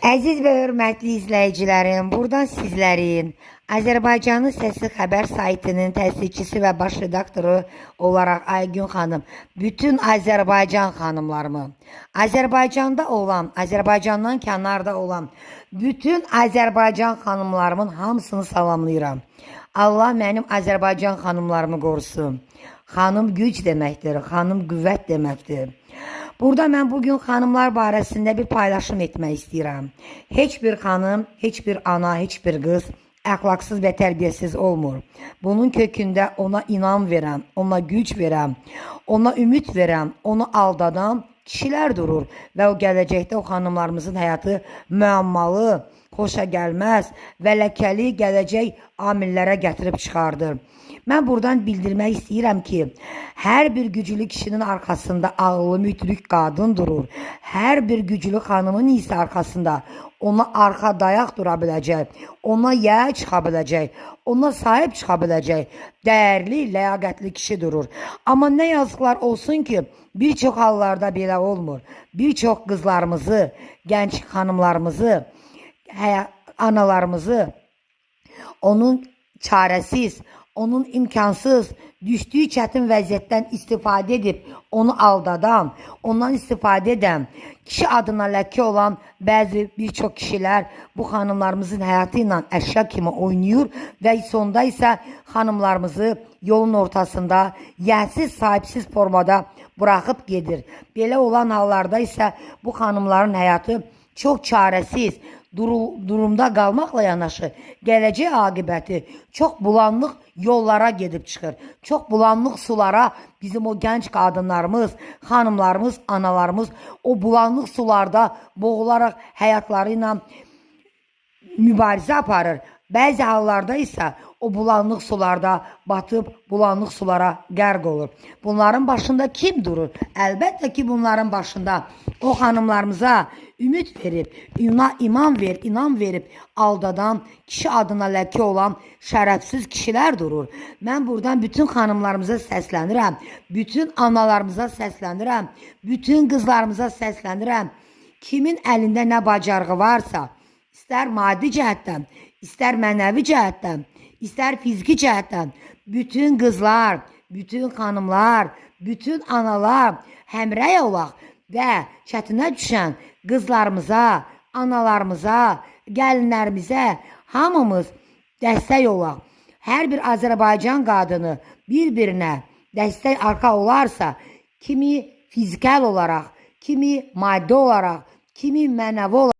Əziz və hörmətli izləyicilərim, buradan sizlərin Azərbaycanın Səsi xəbər saytının təsdiqçisi və baş redaktoru olaraq Aygün xanım, bütün Azərbaycan xanımlarımı, Azərbaycanda olan, Azərbaycandan kənarda olan bütün Azərbaycan xanımlarımın hamısını salamlayıram. Allah mənim Azərbaycan xanımlarımı qorusun. Xanım güc deməkdir, xanım qüvvət deməkdir. Burada mən bugün xanımlar barəsində bir paylaşım etmək istəyirəm. Heç bir xanım, heç bir ana, heç bir qız əxlaqsız və tərbiyəsiz olmur. Bunun kökündə ona inam verən, ona güc verən, ona ümid verən, onu aldadan kişilər durur və o gələcəkdə o xanımlarımızın həyatı müəmmalı, xoşa gəlməz və ləkəli gələcək amillərə gətirib çıxardır. Mən buradan bildirmək istəyirəm ki, hər bir güclü kişinin arxasında ağıllı müdrik qadın durur. Hər bir güclü xanımın isə arxasında ona arxa dayaq dura biləcək, ona yaya çıxa biləcək, ona sahib çıxa biləcək dəyərli, ləyaqətli kişi durur. Amma nə yazıqlar olsun ki, bir çox hallarda belə olmur. Bir çox qızlarımızı, gənc xanımlarımızı, analarımızı onun çarəsiz, onun imkansız, düşdüyü çətin vəziyyətdən istifadə edib, onu aldadan, ondan istifadə edən, kişi adına ləkə olan bir çox kişilər bu xanımlarımızın həyatı ilə əşya kimi oynayır və sonda isə xanımlarımızı yolun ortasında yəhsiz, sahibsiz formada buraxıb gedir. Belə olan hallarda isə bu xanımların həyatı çox çarəsiz durumda qalmaqla yanaşı, gələcək aqibəti çox bulanlıq yollara gedib çıxır. Çox bulanlıq sulara bizim o gənc qadınlarımız, xanımlarımız, analarımız o bulanlıq sularda boğularaq həyatları ilə mübarizə aparır. Bəzi hallarda isə o bulanlıq sularda batıb bulanlıq sulara qərq olur. Bunların başında kim durur? Əlbəttə ki, bunların başında o xanımlarımıza ümid verib, inam verib aldadan, kişi adına ləkə olan şərəfsiz kişilər durur. Mən buradan bütün xanımlarımıza səslənirəm, bütün analarımıza səslənirəm, bütün qızlarımıza səslənirəm. Kimin əlində nə bacarığı varsa, istər maddi cəhətdən, istər mənəvi cəhətdən, istər fiziki cəhətdən, bütün qızlar, bütün xanımlar, bütün analar həmrəy olaq və çətinə düşən qızlarımıza, analarımıza, gəlinlərimizə hamımız dəstək olaq. Hər bir Azərbaycan qadını bir-birinə dəstək arxa olarsa, kimi fizikal olaraq, kimi maddi olaraq, kimi mənəvi olaraq,